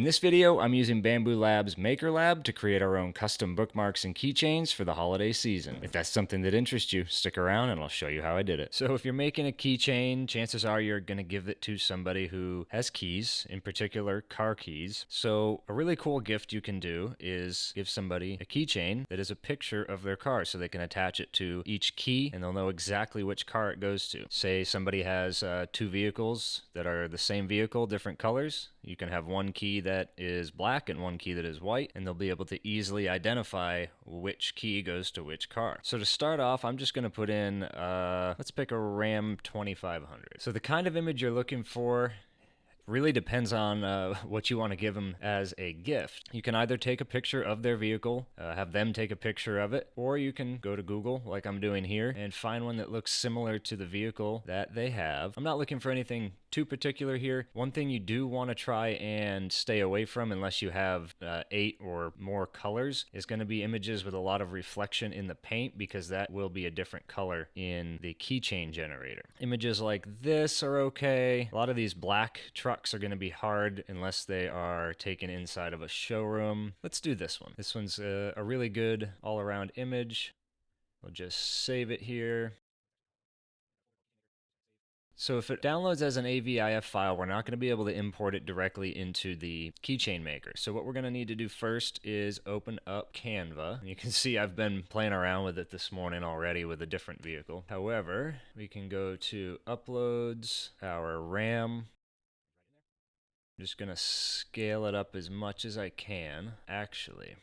this video, I'm using Bambu Lab's Maker Lab to create our own custom bookmarks and keychains for the holiday season. If that's something that interests you, stick around and I'll show you how I did it. So if you're making a keychain, chances are you're going to give it to somebody who has keys, in particular car keys. So a really cool gift you can do is give somebody a keychain that is a picture of their car so they can attach it to each key and they'll know exactly which car it goes to. Say somebody has two vehicles that are the same vehicle, different colors. You can have one key that is black and one key that is white, and they'll be able to easily identify which key goes to which car. So to start off, I'm just going to put in, let's pick a Ram 2500. So the kind of image you're looking for really depends on what you want to give them as a gift. You can either take a picture of their vehicle, have them take a picture of it, or you can go to Google, like I'm doing here, and find one that looks similar to the vehicle that they have. I'm not looking for anything too particular here. One thing you do want to try and stay away from, unless you have 8 or more colors, is going to be images with a lot of reflection in the paint, because that will be a different color in the keychain generator. Images like this are okay. A lot of these black trucks are going to be hard unless they are taken inside of a showroom. Let's do this one. This one's a really good all-around image. We'll just save it here. So if it downloads as an AVIF file, we're not going to be able to import it directly into the keychain maker. So what we're going to need to do first is open up Canva. And you can see I've been playing around with it this morning already with a different vehicle. However, we can go to Uploads, our RAM. I'm just going to scale it up as much as I can. Actually,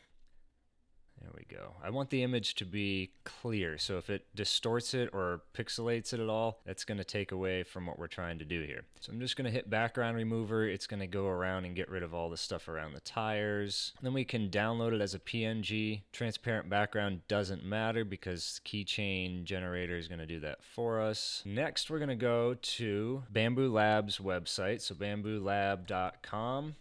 there we go. I want the image to be clear, so if it distorts it or pixelates it at all, that's going to take away from what we're trying to do here. So I'm just going to hit background remover. It's going to go around and get rid of all the stuff around the tires. Then we can download it as a PNG. Transparent background doesn't matter because Keychain Generator is going to do that for us. Next, we're going to go to Bambu Lab's website, so bambulab.com.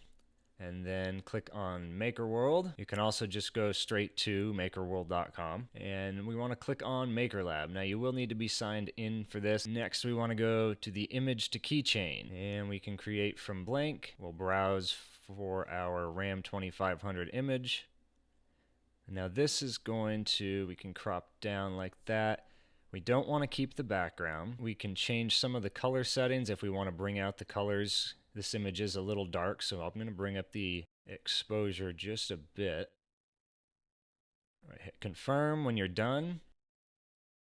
And then click on Maker World. You can also just go straight to makerworld.com. And we want to click on Maker Lab. Now you will need to be signed in for this. Next we want to go to the image to keychain. And we can create from blank. We'll browse for our Ram 2500 image. Now this is going to, we can crop down like that. We don't want to keep the background. We can change some of the color settings if we want to bring out the colors. This image is a little dark, so I'm going to bring up the exposure just a bit. All right, hit confirm when you're done.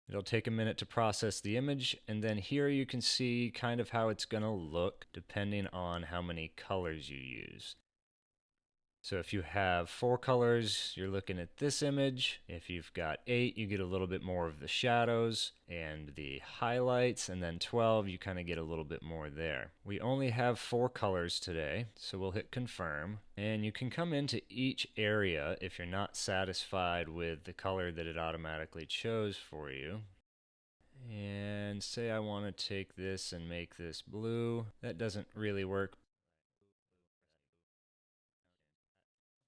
It'll take a minute to process the image, and then here you can see kind of how it's going to look depending on how many colors you use. So if you have 4 colors, you're looking at this image. If you've got 8, you get a little bit more of the shadows and the highlights, and then 12, you kind of get a little bit more there. We only have 4 colors today, so we'll hit confirm. And you can come into each area if you're not satisfied with the color that it automatically chose for you. And say I want to take this and make this blue. That doesn't really work.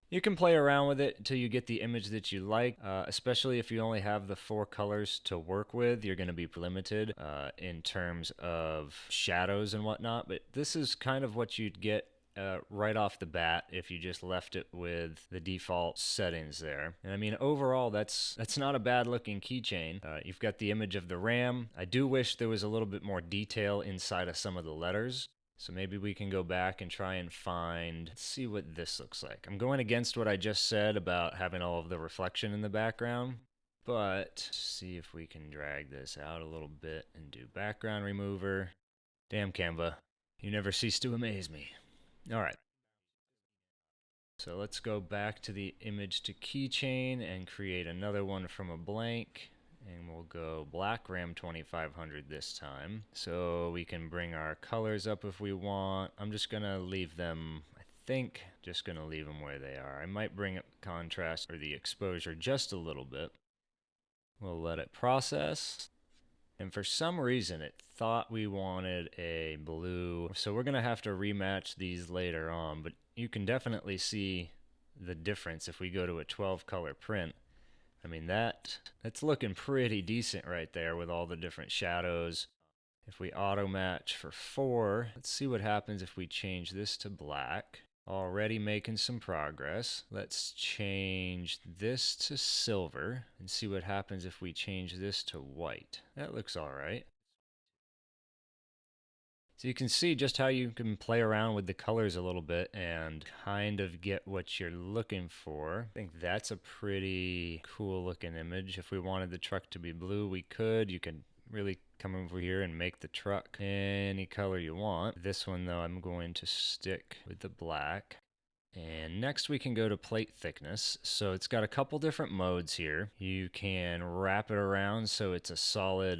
You can play around with it until you get the image that you like, especially if you only have the 4 colors to work with. You're going to be limited in terms of shadows and whatnot, but this is kind of what you'd get right off the bat if you just left it with the default settings there. And I mean, overall, that's not a bad looking keychain. You've got the image of the RAM. I do wish there was a little bit more detail inside of some of the letters. So maybe we can go back and try and find, let's see what this looks like. I'm going against what I just said about having all of the reflection in the background, but see if we can drag this out a little bit and do background remover. Damn Canva, you never cease to amaze me. All right. So let's go back to the image to keychain and create another one from a blank. And we'll go black Ram 2500 this time. So we can bring our colors up if we want. I'm just going to leave them, I think, just going to leave them where they are. I might bring up contrast or the exposure just a little bit. We'll let it process. And for some reason, it thought we wanted a blue. So we're going to have to rematch these later on. But you can definitely see the difference if we go to a 12 color print. I mean, that's looking pretty decent right there with all the different shadows. If we auto match for 4, let's see what happens if we change this to black. Already making some progress. Let's change this to silver and see what happens if we change this to white. That looks all right. So you can see just how you can play around with the colors a little bit and kind of get what you're looking for. I think that's a pretty cool looking image. If we wanted the truck to be blue, we could. You can really come over here and make the truck any color you want. This one though, I'm going to stick with the black. And next we can go to plate thickness. So it's got a couple different modes here. You can wrap it around so it's a solid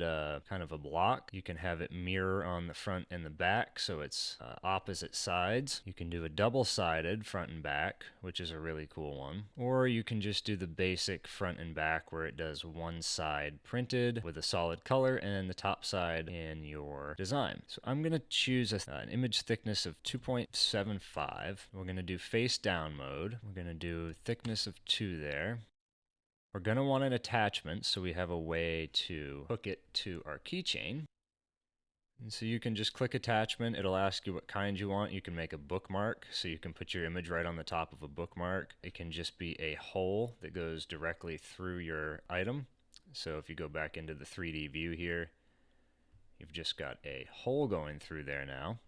kind of a block. You can have it mirror on the front and the back so it's opposite sides. You can do a double-sided front and back, which is a really cool one. Or you can just do the basic front and back where it does one side printed with a solid color and the top side in your design. So I'm going to choose an image thickness of 2.75. We're going to do face down mode. We're going to do thickness of 2 there. We're going to want an attachment so we have a way to hook it to our keychain. And so you can just click attachment. It'll ask you what kind you want. You can make a bookmark, so you can put your image right on the top of a bookmark. It can just be a hole that goes directly through your item. So if you go back into the 3D view here, you've just got a hole going through there now.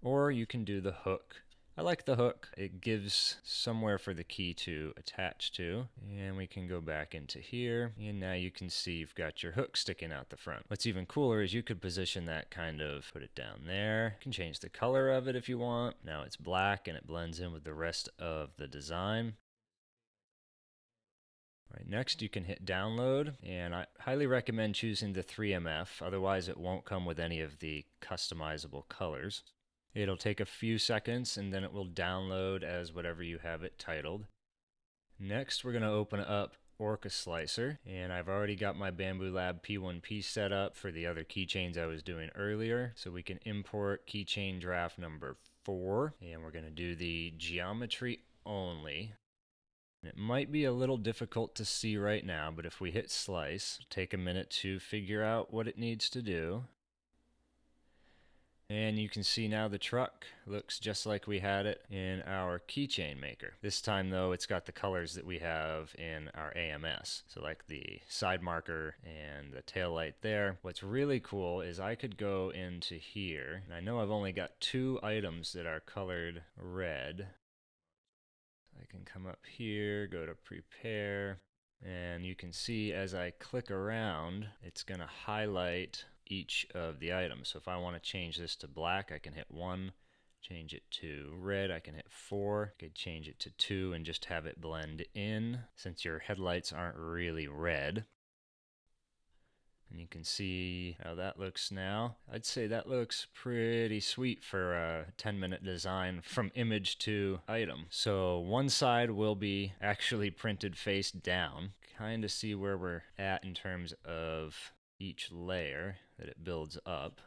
Or you can do the hook. I like the hook. It gives somewhere for the key to attach to. And we can go back into here. And now you can see you've got your hook sticking out the front. What's even cooler is you could position that kind of, put it down there. You can change the color of it if you want. Now it's black and it blends in with the rest of the design. Right, next you can hit download, and I highly recommend choosing the 3MF, otherwise it won't come with any of the customizable colors. It'll take a few seconds and then it will download as whatever you have it titled. Next we're going to open up OrcaSlicer, and I've already got my Bambu Lab P1P set up for the other keychains I was doing earlier. So we can import keychain draft number 4, and we're going to do the geometry only. It might be a little difficult to see right now, but if we hit slice, take a minute to figure out what it needs to do. And you can see now the truck looks just like we had it in our keychain maker. This time though, it's got the colors that we have in our AMS. So like the side marker and the tail light there. What's really cool is I could go into here, and I know I've only got 2 items that are colored red. I can come up here, go to prepare, and you can see as I click around, it's going to highlight each of the items. So if I want to change this to black, I can hit 1, change it to red, I can hit 4, I could change it to 2 and just have it blend in since your headlights aren't really red. And you can see how that looks now. I'd say that looks pretty sweet for a 10-minute design from image to item. So one side will be actually printed face down. Kind of see where we're at in terms of each layer that it builds up.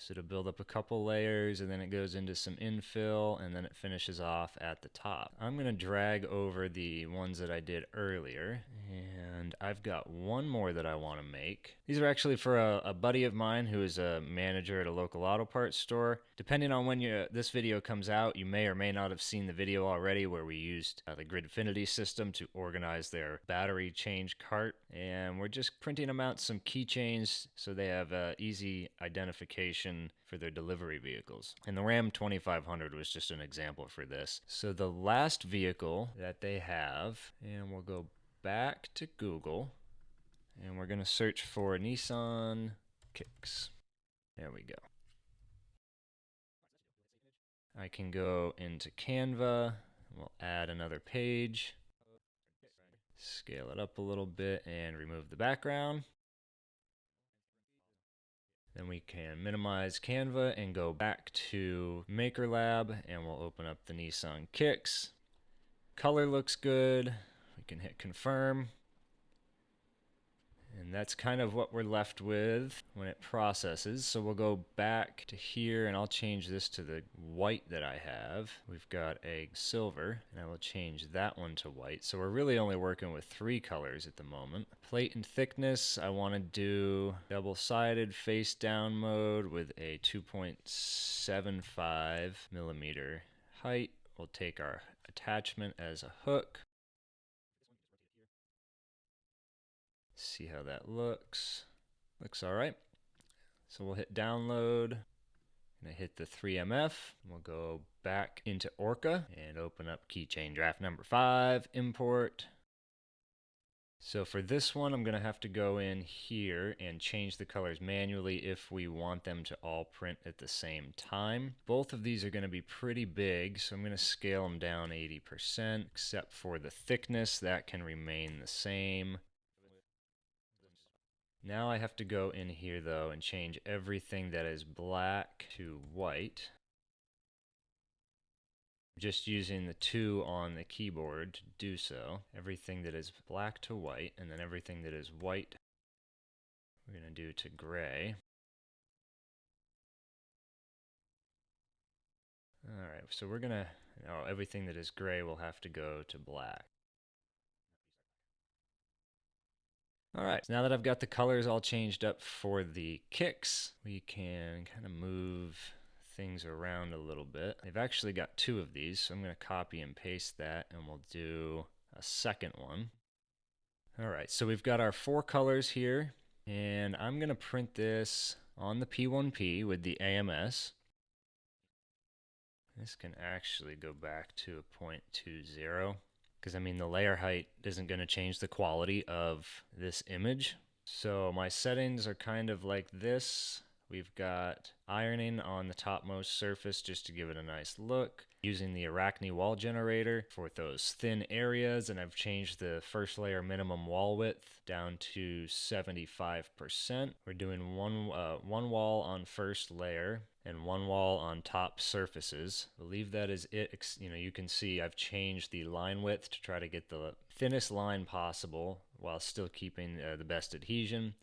So it'll build up a couple layers and then it goes into some infill and then it finishes off at the top. I'm going to drag over the ones that I did earlier, and I've got one more that I want to make. These are actually for a buddy of mine who is a manager at a local auto parts store. Depending on when this video comes out, you may or may not have seen the video already where we used the Gridfinity system to organize their battery change cart, and we're just printing them out some keychains so they have easy identification for their delivery vehicles. And the Ram 2500 was just an example for this. So the last vehicle that they have, and we'll go back to Google, and we're going to search for Nissan Kicks. There we go. I can go into Canva, we'll add another page, scale it up a little bit and remove the background. Then we can minimize Canva and go back to Maker Lab, and we'll open up the Nissan Kicks. Color looks good. We can hit confirm. And that's kind of what we're left with when it processes. So we'll go back to here and I'll change this to the white that I have. We've got a silver and I will change that one to white. So we're really only working with 3 colors at the moment. Plate and thickness, I want to do double-sided face down mode with a 2.75 millimeter height. We'll take our attachment as a hook. See how that looks. Looks all right. So we'll hit download. I'm gonna hit the 3MF. We'll go back into Orca and open up Keychain draft number 5, import. So for this one, I'm gonna have to go in here and change the colors manually if we want them to all print at the same time. Both of these are gonna be pretty big, so I'm gonna scale them down 80%, except for the thickness, that can remain the same. Now I have to go in here though and change everything that is black to white. Just using the 2 on the keyboard to do so. Everything that is black to white, and then everything that is white we're going to do to gray. Alright, so we're going to, everything that is gray will have to go to black. Alright, so now that I've got the colors all changed up for the kicks, we can kind of move things around a little bit. I've actually got 2 of these, so I'm going to copy and paste that, and we'll do a second one. Alright, so we've got our 4 colors here, and I'm going to print this on the P1P with the AMS. This can actually go back to a 0.20, because I mean the layer height isn't going to change the quality of this image. So my settings are kind of like this. We've got ironing on the topmost surface just to give it a nice look. Using the Arachne wall generator for those thin areas, and I've changed the first layer minimum wall width down to 75%. We're doing one wall on first layer and 1 wall on top surfaces. We'll leave that as it. You can see I've changed the line width to try to get the thinnest line possible while still keeping the best adhesion.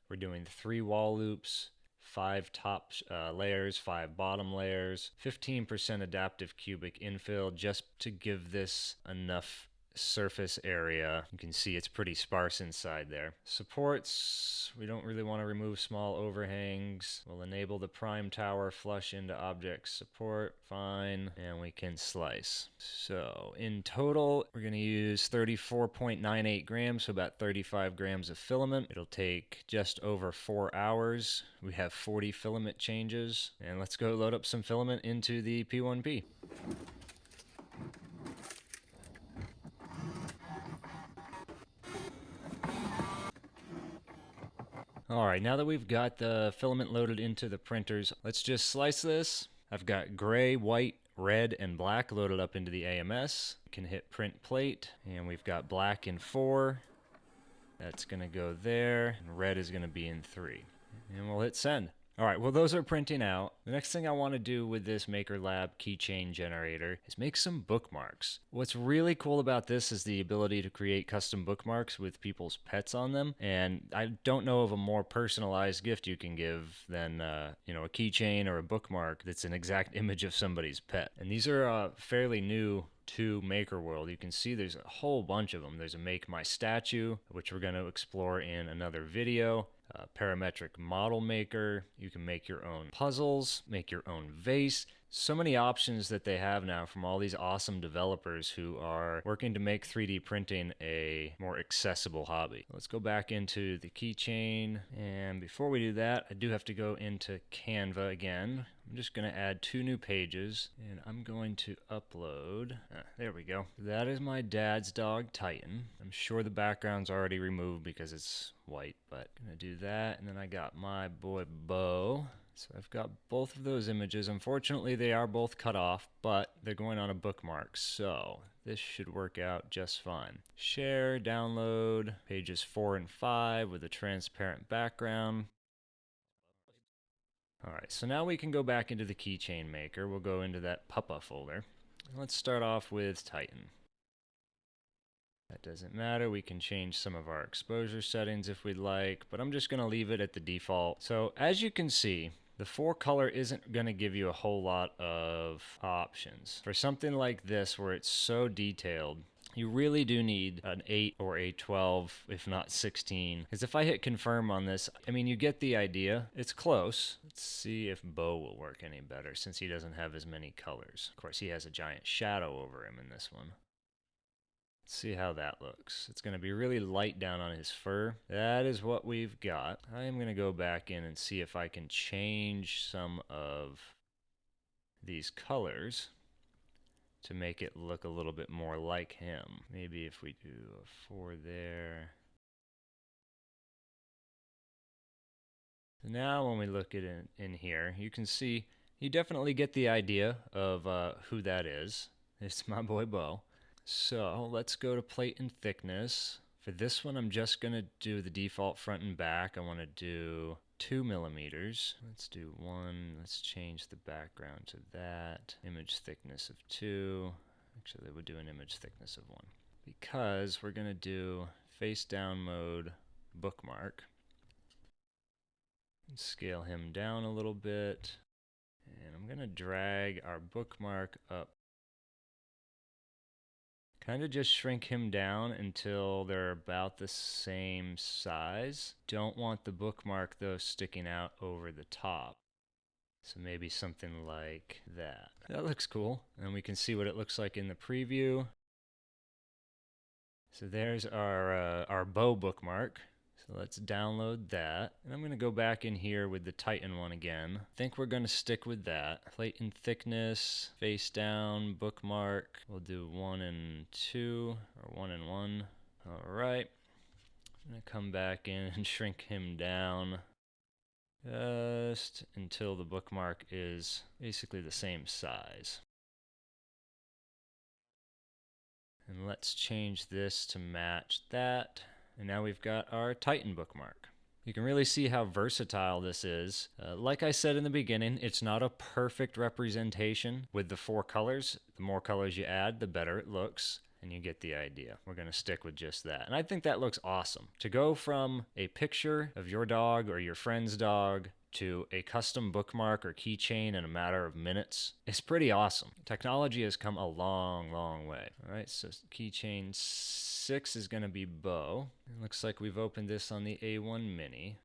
We're doing 3 wall loops, 5 top layers, 5 bottom layers, 15% adaptive cubic infill just to give this enough surface area. You can see it's pretty sparse inside there. Supports, we don't really want to remove small overhangs. We'll enable the prime tower flush into object support, fine, and we can slice. So in total, we're going to use 34.98 grams, so about 35 grams of filament. It'll take just over 4 hours. We have 40 filament changes, and let's go load up some filament into the P1P. Alright, now that we've got the filament loaded into the printers, let's just slice this. I've got gray, white, red, and black loaded up into the AMS. We can hit print plate, and we've got black in 4. That's going to go there, and red is going to be in 3. And we'll hit send. Alright, well those are printing out. The next thing I want to do with this Maker Lab keychain generator is make some bookmarks. What's really cool about this is the ability to create custom bookmarks with people's pets on them, and I don't know of a more personalized gift you can give than a keychain or a bookmark that's an exact image of somebody's pet. And these are fairly new to Maker World. You can see there's a whole bunch of them. There's a Make My Statue, which we're going to explore in another video. Parametric model maker. You can make your own puzzles, make your own vase. So many options that they have now from all these awesome developers who are working to make 3D printing a more accessible hobby. Let's go back into the keychain, and before we do that, I do have to go into Canva again. I'm just going to add 2 new pages, and I'm going to upload. There we go. That is my dad's dog, Titan. I'm sure the background's already removed because it's white, but I'm going to do that, and then I got my boy Bo. So I've got both of those images. Unfortunately, they are both cut off, but they're going on a bookmark, so this should work out just fine. Share, download, pages 4 and 5 with a transparent background. Alright, so now we can go back into the keychain maker. We'll go into that Puppa folder. Let's start off with Titan. That doesn't matter. We can change some of our exposure settings if we'd like, but I'm just going to leave it at the default. So as you can see, the 4 color isn't going to give you a whole lot of options. For something like this where it's so detailed, You really do need an 8 or a 12, if not 16. Because if I hit confirm on this, I mean, you get the idea. It's close. Let's see if Bo will work any better since he doesn't have as many colors. Of course, he has a giant shadow over him in this one. Let's see how that looks. It's going to be really light down on his fur. That is what we've got. I am going to go back in and see if I can change some of these colors to make it look a little bit more like him. Maybe if we do a 4 there. So now when we look at it in here, you can see, you definitely get the idea of who that is. It's my boy Bo. So let's go to plate and thickness. For this one, I'm just going to do the default front and back. I want to do 2 millimeters. Let's do 1. Let's change the background to that. Image thickness of 2. Actually, we'll do an image thickness of 1. Because we're going to do face down mode bookmark. Scale him down a little bit. And I'm going to drag our bookmark up. Kind of just shrink him down until they're about the same size. Don't want the bookmark though sticking out over the top. So maybe something like that. That looks cool. And we can see what it looks like in the preview. So there's our Bo bookmark. So let's download that. And I'm going to go back in here with the Titan one again. I think we're going to stick with that. Plate and thickness, face down, bookmark. We'll do 1 and 2, or 1 and 1. All right. I'm going to come back in and shrink him down just until the bookmark is basically the same size. And let's change this to match that. And now we've got our Titan bookmark. You can really see how versatile this is. Like I said in the beginning, it's not a perfect representation with the 4 colors. The more colors you add, the better it looks. And you get the idea. We're going to stick with just that. And I think that looks awesome. To go from a picture of your dog or your friend's dog to a custom bookmark or keychain in a matter of minutes is pretty awesome. Technology has come a long, long way. All right, so keychain 6 is going to be Bo. It looks like we've opened this on the A1 Mini.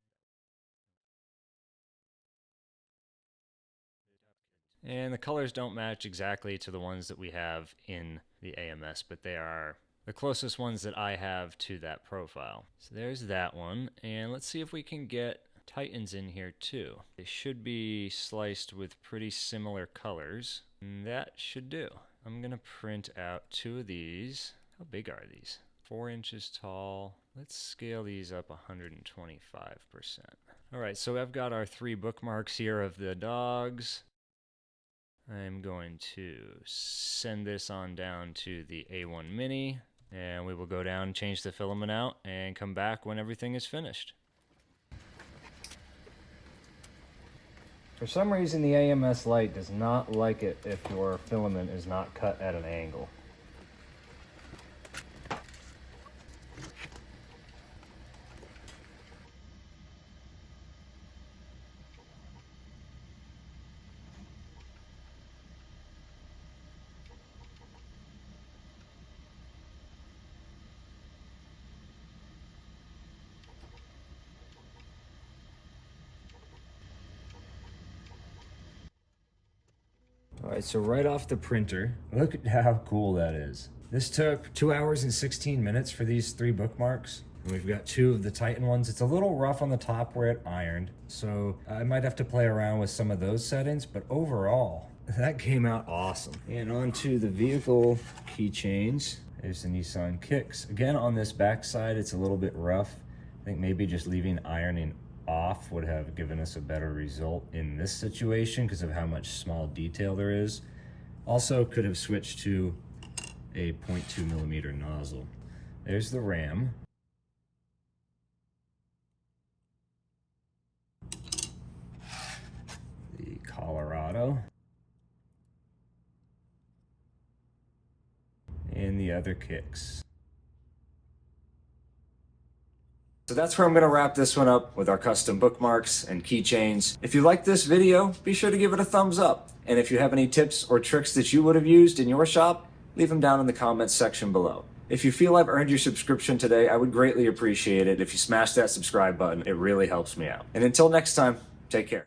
And the colors don't match exactly to the ones that we have in the AMS, but they are the closest ones that I have to that profile. So there's that one, and let's see if we can get Titans in here too. They should be sliced with pretty similar colors, and that should do. I'm gonna print out 2 of these. How big are these? 4 inches tall. Let's scale these up 125%. All right, so I've got our 3 bookmarks here of the dogs. I'm going to send this on down to the A1 Mini, and we will go down, change the filament out, and come back when everything is finished. For some reason, the AMS Lite does not like it if your filament is not cut at an angle. All right, so right off the printer, look at how cool that is. This took 2 hours and 16 minutes for these 3 bookmarks. And we've got 2 of the Titan ones. It's a little rough on the top where it ironed, so I might have to play around with some of those settings, but overall, that came out awesome. And onto the vehicle keychains. There's the Nissan Kicks. Again, on this back side, it's a little bit rough. I think maybe just leaving ironing off would have given us a better result in this situation because of how much small detail there is. Also could have switched to a 0.2 millimeter nozzle. There's the RAM. The Colorado. And the other kicks. So that's where I'm going to wrap this one up with our custom bookmarks and keychains. If you like this video, be sure to give it a thumbs up. And if you have any tips or tricks that you would have used in your shop, leave them down in the comments section below. If you feel I've earned your subscription today, I would greatly appreciate it if you smash that subscribe button. It really helps me out. And until next time, take care.